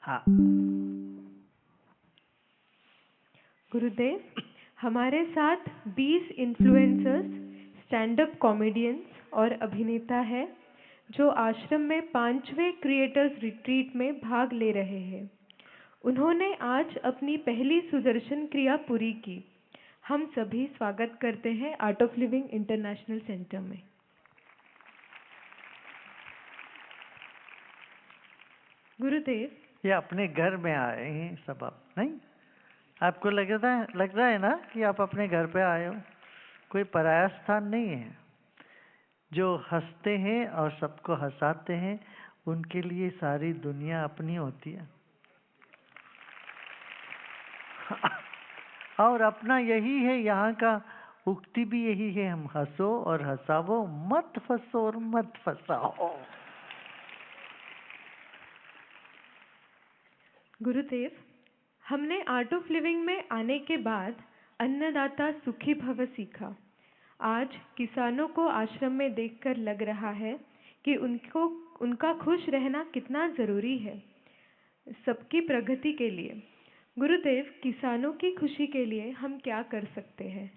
हाँ गुरुदेव, हमारे साथ 20 इन्फ्लुएंसर्स, स्टैंड अप कॉमेडियंस और अभिनेता हैं जो आश्रम में 5वें क्रिएटर्स रिट्रीट में भाग ले रहे हैं। उन्होंने आज अपनी पहली सुदर्शन क्रिया पूरी की। हम सभी स्वागत करते हैं art of living international centre में। गुरुदेव, ये अपने घर में आए हैं सब, आप नहीं? आपको लग रहा है ना कि आप अपने घर पे आए हो, कोई पराया स्थान नहीं है। जो हंसते हैं और सबको हंसाते हैं उनके लिए सारी दुनिया अपनी होती है। और अपना यही है, यहाँ का उक्ति भी यही है, हम हंसो और हंसावो, मत फंसो और मत फंसाओ। गुरुदेव, हमने आर्ट ऑफ लिविंग में आने के बाद अन्नदाता सुखी भव सीखा। आज किसानों को आश्रम में देखकर लग रहा है कि उनका खुश रहना कितना जरूरी है सबकी प्रगति के लिए। गुरुदेव, किसानों की खुशी के लिए हम क्या कर सकते हैं?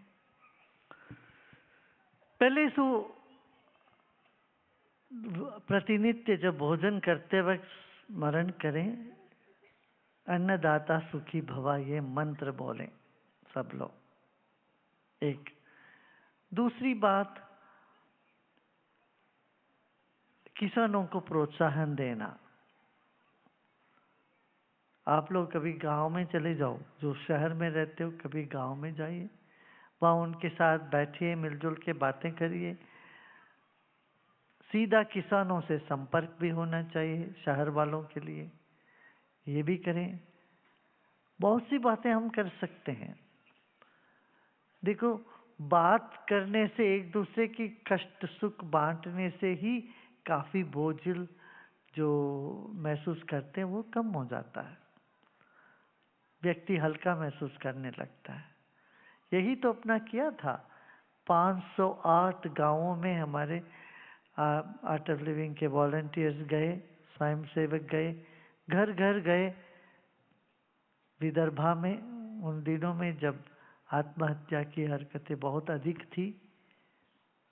पहले तो प्रतिनित्य जब भोजन करते वक्त स्मरण करें, अन्नदाता सुखी भवा, ये मंत्र बोलें सब लोग। एक दूसरी बात, किसानों को प्रोत्साहन देना। आप लोग कभी गांव में चले जाओ, जो शहर में रहते हो कभी गांव में जाइए, वहाँ उनके साथ बैठिए, मिलजुल के बातें करिए। सीधा किसानों से संपर्क भी होना चाहिए शहर वालों के लिए, ये भी करें। बहुत सी बातें हम कर सकते हैं। देखो, बात करने से, एक दूसरे की कष्ट सुख बांटने से ही काफ़ी बोझिल जो महसूस करते हैं वो कम हो जाता है, व्यक्ति हल्का महसूस करने लगता है। यही तो अपना किया था। 508 गांवों में हमारे आर्ट ऑफ लिविंग के वॉलंटियर्स गए, स्वयं सेवक गए, घर घर गए। विदर्भा में उन दिनों में जब आत्महत्या की हरकतें बहुत अधिक थी,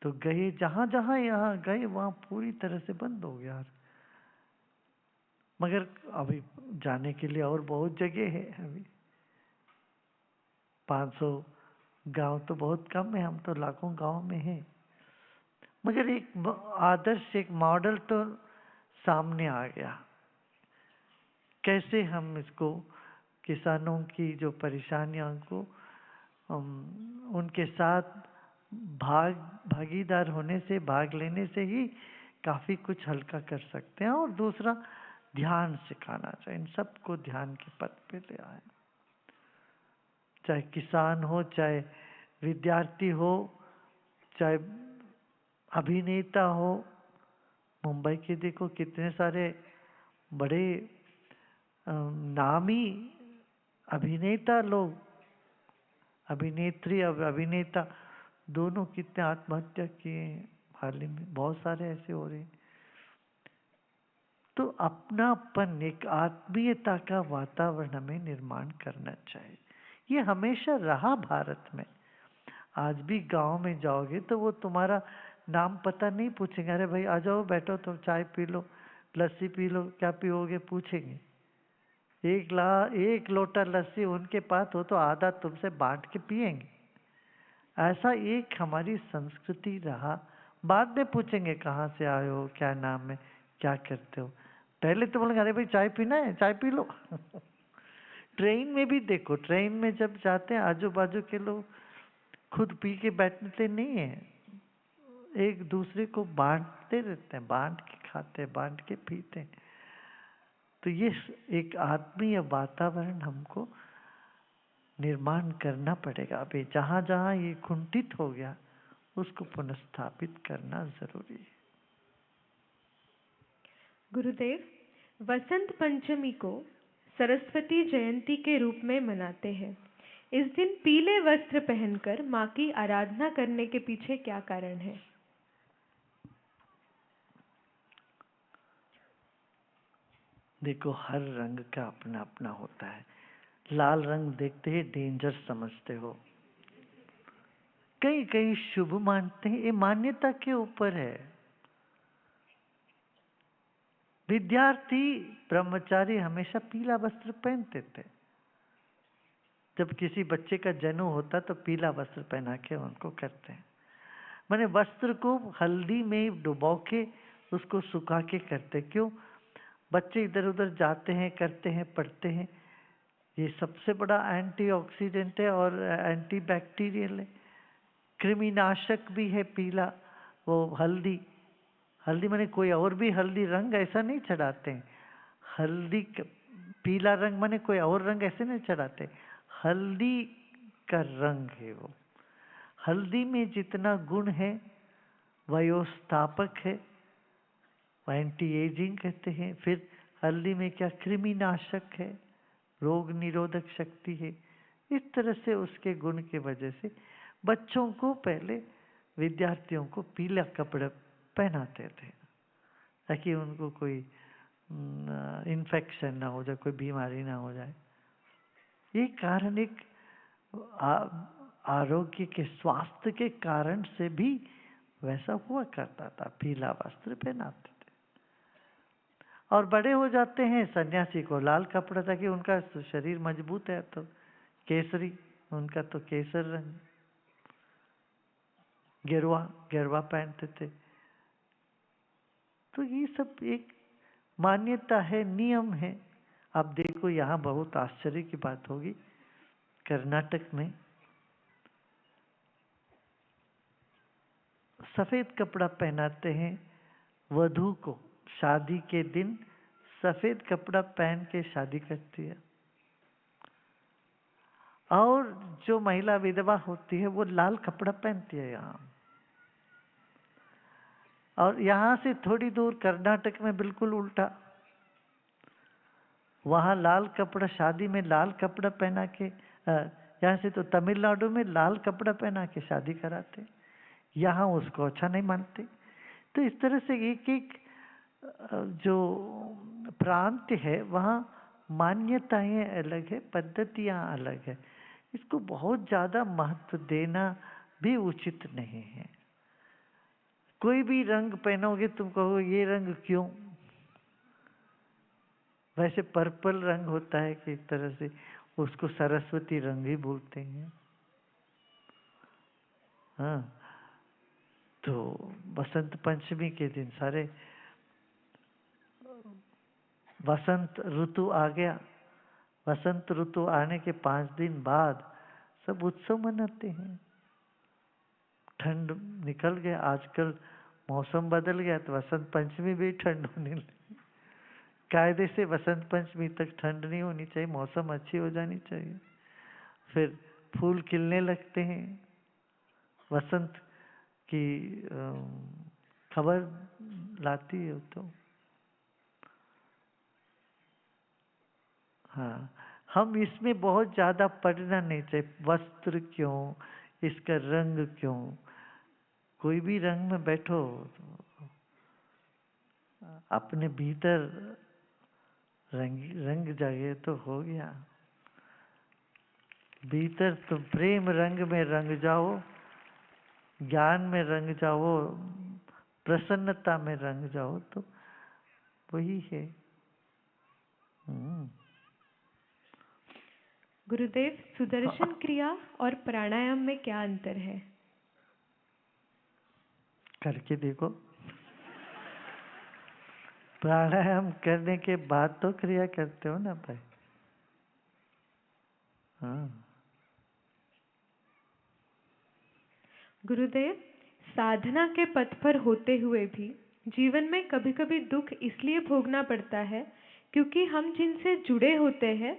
तो गए, जहाँ जहाँ यहाँ गए वहाँ पूरी तरह से बंद हो गया। मगर अभी जाने के लिए और बहुत जगह है। अभी 500 गांव तो बहुत कम है, हम तो लाखों गांव में हैं। मगर एक आदर्श, एक मॉडल तो सामने आ गया। कैसे हम इसको, किसानों की जो परेशानियों को उनके साथ भागीदार होने से, भाग लेने से ही काफ़ी कुछ हल्का कर सकते हैं। और दूसरा, ध्यान सिखाना चाहिए, इन सबको ध्यान के पथ पे ले आए। चाहे किसान हो, चाहे विद्यार्थी हो, चाहे अभिनेता हो। मुंबई के देखो कितने सारे बड़े नामी अभिनेता लोग, अभिनेत्री और अभिनेता दोनों कितने आत्महत्या किए हैं हाल ही में, बहुत सारे ऐसे हो रहे हैं। तो अपनापन, एक आत्मीयता का वातावरण हमें निर्माण करना चाहिए। ये हमेशा रहा भारत में। आज भी गांव में जाओगे तो वो तुम्हारा नाम पता नहीं पूछेंगे, अरे भाई आ जाओ, बैठो, तो चाय पी लो, लस्सी पी लो, क्या पियोगे पूछेंगे। एक लोटा लस्सी उनके पास हो तो आधा तुमसे बांट के पिएंगे। ऐसा एक हमारी संस्कृति रहा। बाद में पूछेंगे कहाँ से आए हो, क्या नाम है, क्या करते हो। पहले तो बोलेंगे अरे भाई चाय पीना है, चाय पी लो। ट्रेन में भी देखो, ट्रेन में जब जाते हैं आजू बाजू के लोग खुद पी के बैठते नहीं है, एक दूसरे को बांटते रहते हैं, बांट के खाते, बांट के पीते। तो ये एक आत्मीय वातावरण हमको निर्माण करना पड़ेगा। अभी जहाँ जहाँ ये कुंठित हो गया उसको पुनर्स्थापित करना जरूरी है। गुरुदेव, वसंत पंचमी को सरस्वती जयंती के रूप में मनाते हैं। इस दिन पीले वस्त्र पहनकर माँ की आराधना करने के पीछे क्या कारण है? देखो हर रंग का अपना अपना होता है। लाल रंग देखते ही डेंजर समझते हो, कहीं कहीं शुभ मानते हैं, ये मान्यता के ऊपर है। विद्यार्थी ब्रह्मचारी हमेशा पीला वस्त्र पहनते थे। जब किसी बच्चे का जन्म होता तो पीला वस्त्र पहना के उनको करते हैं। मैंने वस्त्र को हल्दी में डुबो के उसको सुखा के करते। क्यों? बच्चे इधर उधर जाते हैं, करते हैं, पढ़ते हैं। ये सबसे बड़ा एंटीऑक्सीडेंट है और एंटी बैक्टीरियल है, कृमिनाशक भी है पीला। वो हल्दी, हल्दी मैंने कोई और भी हल्दी रंग ऐसा नहीं चढ़ाते हैं। हल्दी पीला रंग मैंने कोई और रंग ऐसे नहीं चढ़ाते। हल्दी का रंग है वो। हल्दी में जितना गुण है, वयोस्थापक है, एंटी एजिंग कहते हैं। फिर हल्दी में क्या कृमिनाशक है, रोग निरोधक शक्ति है। इस तरह से उसके गुण की वजह से बच्चों को पहले, विद्यार्थियों को पीला कपड़ा पहनाते थे ताकि उनको कोई इन्फेक्शन ना हो जाए, कोई बीमारी ना हो जाए। ये कारण एक आरोग्य के, स्वास्थ्य के कारण से भी वैसा हुआ करता था, पीला वस्त्र पहनाते थे। और बड़े हो जाते हैं सन्यासी को लाल कपड़ा, ताकि उनका शरीर मजबूत है। तो केसरी, उनका तो केसर रंग। गेरुआ, गेरुआ पहनते थे। तो ये सब एक मान्यता है, नियम है। अब देखो यहाँ बहुत आश्चर्य की बात होगी। कर्नाटक में सफेद कपड़ा पहनाते हैं वधू को। शादी के दिन सफेद कपड़ा पहन के शादी करती है। और जो महिला विधवा होती है वो लाल कपड़ा पहनती है यहाँ। और यहाँ से थोड़ी दूर कर्नाटक में बिल्कुल उल्टा, वहाँ लाल कपड़ा, शादी में लाल कपड़ा पहना के, यहाँ से तो तमिलनाडु में लाल कपड़ा पहना के शादी कराते, यहाँ उसको अच्छा नहीं मानते। तो इस तरह से एक एक जो प्रांत है वहाँ मान्यताएं अलग है, पद्धतियाँ अलग है। इसको बहुत ज़्यादा महत्व देना भी उचित नहीं है। कोई भी रंग पहनोगे तुम कहो ये रंग क्यों? वैसे पर्पल रंग होता है कि एक तरह से उसको सरस्वती रंग ही बोलते हैं। हाँ, तो बसंत पंचमी के दिन सारे, वसंत ऋतु आ गया। वसंत ऋतु आने के 5 दिन बाद सब उत्सव मनाते हैं। ठंड निकल गया, आजकल मौसम बदल गया तो वसंत पंचमी भी ठंड होने लगी। कायदे से वसंत पंचमी तक ठंड नहीं होनी चाहिए, मौसम अच्छी हो जानी चाहिए। फिर फूल खिलने लगते हैं, वसंत की खबर लाती है तो। हाँ, हम इसमें बहुत ज़्यादा पढ़ना नहीं चाहिए। वस्त्र क्यों, इसका रंग क्यों? कोई भी रंग में बैठो, अपने भीतर रंग जागे तो हो गया। भीतर तुम प्रेम रंग में रंग जाओ, ज्ञान में रंग जाओ, प्रसन्नता में रंग जाओ, तो वही है। गुरुदेव, सुदर्शन क्रिया और प्राणायाम में क्या अंतर है? करके देखो। प्राणायाम करने के बाद तो क्रिया करते हो ना भाई। हाँ गुरुदेव, साधना के पथ पर होते हुए भी जीवन में कभी कभी दुख इसलिए भोगना पड़ता है क्योंकि हम जिनसे जुड़े होते हैं,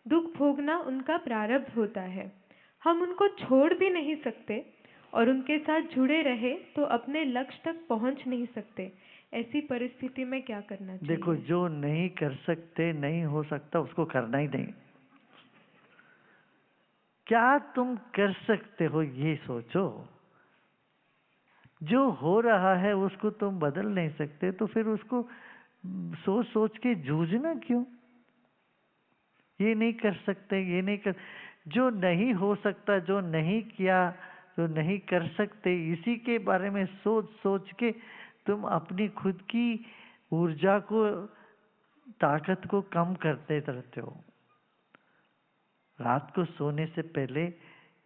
दुख भोगना उनका प्रारब्ध होता है। हम उनको छोड़ भी नहीं सकते और उनके साथ जुड़े रहे तो अपने लक्ष्य तक पहुंच नहीं सकते। ऐसी परिस्थिति में क्या करना चाहिए? देखो, जो नहीं कर सकते, नहीं हो सकता, उसको करना ही नहीं। क्या तुम कर सकते हो ये सोचो। जो हो रहा है उसको तुम बदल नहीं सकते, तो फिर उसको सोच सोच के जूझना क्यों? ये नहीं कर सकते, ये नहीं कर, जो नहीं हो सकता, जो नहीं किया, जो नहीं कर सकते, इसी के बारे में सोच सोच के तुम अपनी खुद की ऊर्जा को, ताकत को कम करते रहते हो। रात को सोने से पहले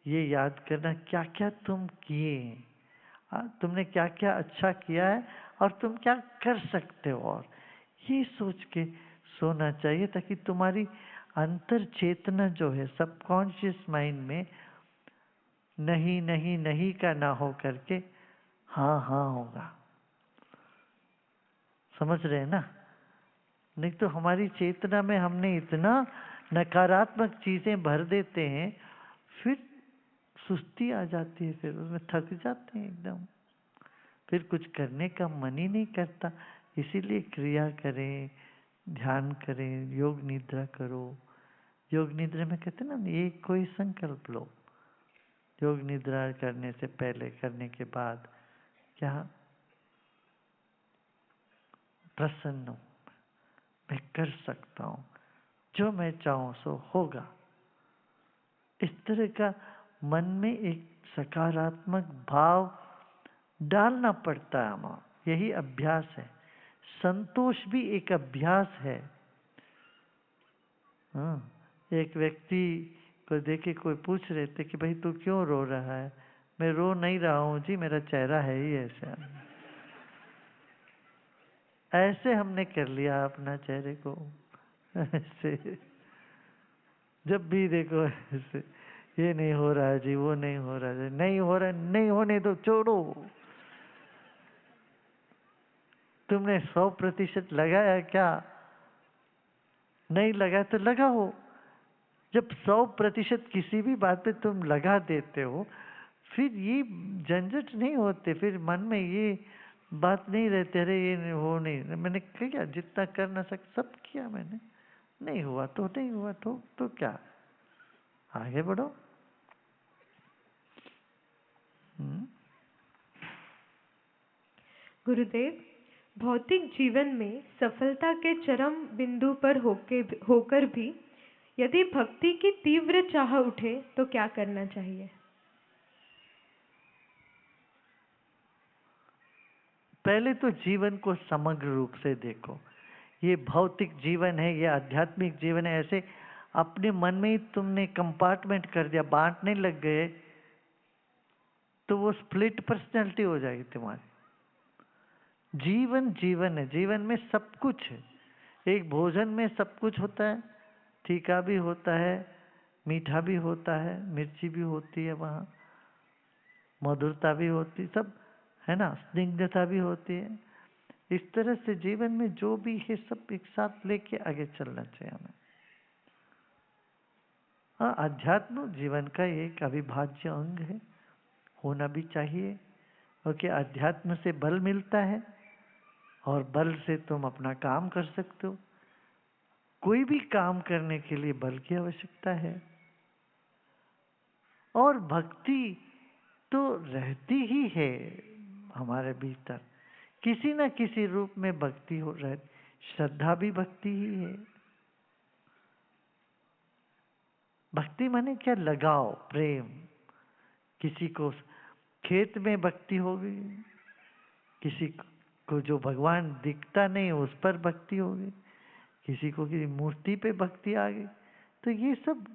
ये याद करना क्या क्या तुम किए हैं, तुमने क्या क्या अच्छा किया है और तुम क्या कर सकते हो, और ये सोच के सोना चाहिए, ताकि तुम्हारी अंतर चेतना जो है सबकॉन्शियस माइंड में नहीं नहीं नहीं का ना हो करके हाँ हाँ होगा। समझ रहे हैं ना? नहीं तो हमारी चेतना में हमने इतना नकारात्मक चीजें भर देते हैं, फिर सुस्ती आ जाती है, फिर उसमें थक जाते हैं एकदम, फिर कुछ करने का मन ही नहीं करता। इसीलिए क्रिया करें, ध्यान करें, योग निद्रा करो। योग निद्रा में कहते हैं ना, एक कोई संकल्प लो। योग निद्रा करने से पहले, करने के बाद क्या प्रसन्न हूँ, मैं कर सकता हूँ, जो मैं चाहूँ सो होगा। इस तरह का मन में एक सकारात्मक भाव डालना पड़ता है हमें, यही अभ्यास है। संतोष भी एक अभ्यास है। हाँ, एक व्यक्ति को देख के कोई पूछ रहे थे कि भाई तू क्यों रो रहा है? मैं रो नहीं रहा हूँ जी, मेरा चेहरा है ही ऐसा। ऐसे हमने कर लिया अपना चेहरे को, ऐसे जब भी देखो ऐसे, ये नहीं हो रहा है जी, वो नहीं हो रहा है, नहीं हो रहा, नहीं होने दो, छोड़ो। तुमने 100% लगाया क्या? नहीं लगा तो लगाओ। जब 100% किसी भी बात पे तुम लगा देते हो, फिर ये झंझट नहीं होते, फिर मन में ये बात नहीं रहती, अरे ये नहीं, वो नहीं, मैंने किया जितना कर ना सक सब किया मैंने, नहीं हुआ तो नहीं हुआ, तो क्या, आगे बढ़ो। गुरुदेव, भौतिक जीवन में सफलता के चरम बिंदु पर होकर भी यदि भक्ति की तीव्र चाह उठे तो क्या करना चाहिए? पहले तो जीवन को समग्र रूप से देखो। ये भौतिक जीवन है, ये आध्यात्मिक जीवन है, ऐसे अपने मन में ही तुमने कंपार्टमेंट कर दिया, बांटने लग गए, तो वो स्प्लिट पर्सनैलिटी हो जाएगी तुम्हारी। जीवन जीवन है, जीवन में सब कुछ है। एक भोजन में सब कुछ होता है, तीखा भी होता है, मीठा भी होता है, मिर्ची भी होती है, वहाँ मधुरता भी होती, सब है ना, स्निग्धता भी होती है। इस तरह से जीवन में जो भी है सब एक साथ लेके आगे चलना चाहिए हमें। हाँ, अध्यात्म जीवन का एक अविभाज्य अंग है, होना भी चाहिए, क्योंकि अध्यात्म से बल मिलता है और बल से तुम अपना काम कर सकते हो। कोई भी काम करने के लिए बल की आवश्यकता है, और भक्ति तो रहती ही है हमारे भीतर, किसी न किसी रूप में भक्ति हो रही। श्रद्धा भी भक्ति ही है। भक्ति माने क्या? लगाव, प्रेम। किसी को खेत में भक्ति होगी, किसी को जो भगवान दिखता नहीं उस पर भक्ति होगी, किसी को किसी मूर्ति पे भक्ति आ गई। तो ये सब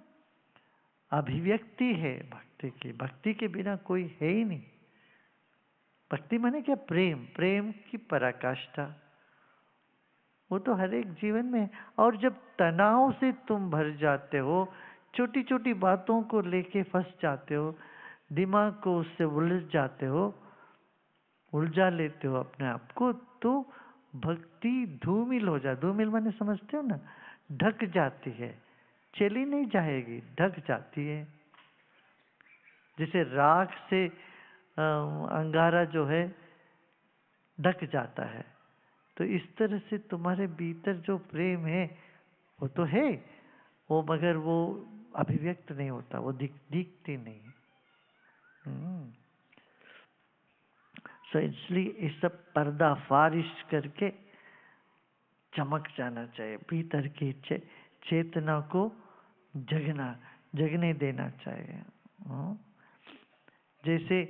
अभिव्यक्ति है भक्ति की। भक्ति के बिना कोई है ही नहीं। भक्ति माने क्या? प्रेम, प्रेम की पराकाष्ठा। वो तो हर एक जीवन में। और जब तनाव से तुम भर जाते हो, छोटी छोटी बातों को लेके फंस जाते हो, दिमाग को उससे उलझ जाते हो, उलझा लेते हो अपने आप को, तो भक्ति धूमिल हो जाए। धूमिल माने समझते हो ना? ढक जाती है, चली नहीं जाएगी, ढक जाती है। जैसे राख से अंगारा जो है ढक जाता है, तो इस तरह से तुम्हारे भीतर जो प्रेम है वो तो है, वो मगर वो अभिव्यक्त नहीं होता, वो दिखती नहीं। सो इसलिए इस सब पर्दाफारिश करके चमक जाना चाहिए, भीतर की चेतना को जगने देना चाहिए। जैसे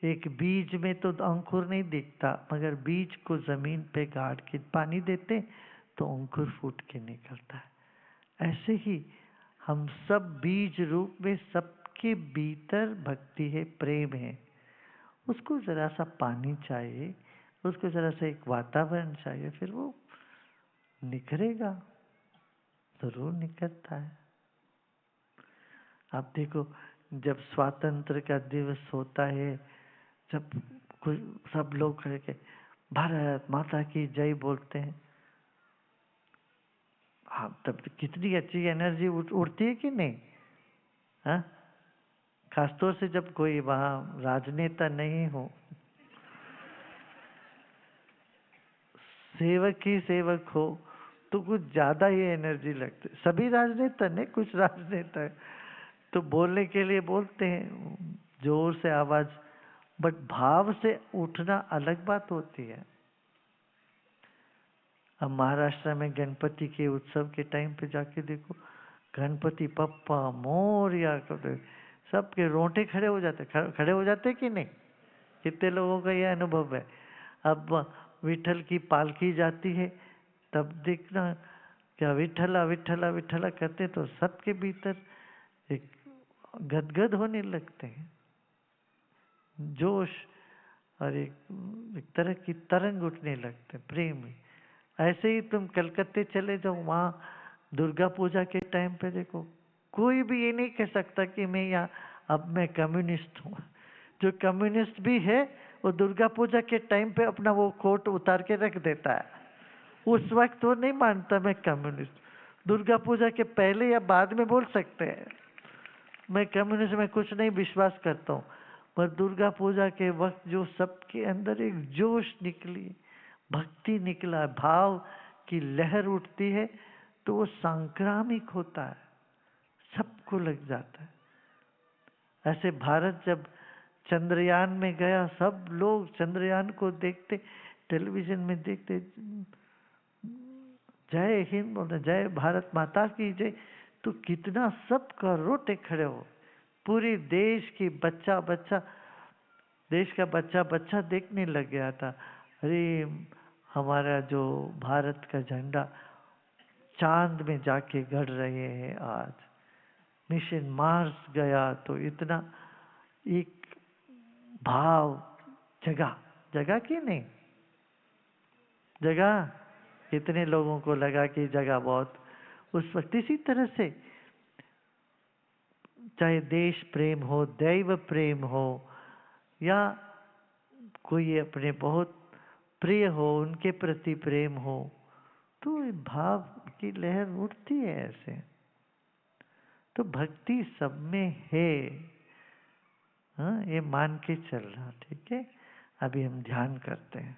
एक बीज में तो अंकुर नहीं दिखता, मगर बीज को जमीन पे गाड़ के पानी देते तो अंकुर फूट के निकलता है। ऐसे ही हम सब बीज रूप में सबके भीतर भक्ति है, प्रेम है। उसको जरा सा पानी चाहिए, उसको जरा सा एक वातावरण चाहिए, फिर वो निखरेगा, जरूर निकलता है। आप देखो, जब स्वातंत्र का दिवस होता है, जब सब लोग करके भारत माता की जय बोलते हैं, हाँ, तब कितनी अच्छी एनर्जी उड़ती है कि नहीं? हाँ, खासतौर से जब कोई वहाँ राजनेता नहीं हो, सेवक ही सेवक हो, तो कुछ ज्यादा ही एनर्जी लगती है। सभी राजनेता नहीं, कुछ राजनेता तो बोलने के लिए बोलते हैं जोर से आवाज, बट भाव से उठना अलग बात होती है। अब महाराष्ट्र में गणपति के उत्सव के टाइम पे जाके देखो, गणपति पप्पा मोरया करते, सबके रोंटे खड़े हो जाते, खड़े हो जाते कि नहीं? कितने लोगों का यह अनुभव है? अब विठल की पालकी जाती है, तब देखना क्या विठला विठला विठला करते, तो सबके भीतर एक गदगद होने लगते हैं, जोश और एक तरह की तरंग उठने लगते हैं प्रेम में। ऐसे ही तुम कलकत्ते चले जाओ, वहाँ दुर्गा पूजा के टाइम पे देखो, कोई भी ये नहीं कह सकता कि मैं यहाँ अब मैं कम्युनिस्ट हूँ। जो कम्युनिस्ट भी है वो दुर्गा पूजा के टाइम पे अपना वो कोट उतार के रख देता है, उस वक्त वो नहीं मानता मैं कम्युनिस्ट। दुर्गा पूजा के पहले या बाद में बोल सकते हैं मैं कम्युनिस्ट में कुछ नहीं विश्वास करता हूँ, पर दुर्गा पूजा के वक्त जो सबके अंदर एक जोश निकली, भक्ति निकला, भाव की लहर उठती है, तो वो सांक्रामिक होता है, सबको लग जाता है। ऐसे भारत जब चंद्रयान में गया, सब लोग चंद्रयान को देखते, टेलीविजन में देखते, जय हिंद बोलते, जय भारत माता की जय, तो कितना सबका रोटे खड़े हो। पूरी देश की देश का बच्चा बच्चा देखने लग गया था, अरे हमारा जो भारत का झंडा चांद में जाके गड़ रहे हैं। आज मिशन मार्स गया तो इतना एक भाव जगह की नहीं, जगह कितने लोगों को लगा कि जगह बहुत उस वक्त। इसी तरह से चाहे देश प्रेम हो, दैव प्रेम हो, या कोई अपने बहुत प्रिय हो उनके प्रति प्रेम हो, तो भाव की लहर उठती है ऐसे। तो भक्ति सब में है, हाँ, ये मान के चलना। ठीक है, अभी हम ध्यान करते हैं।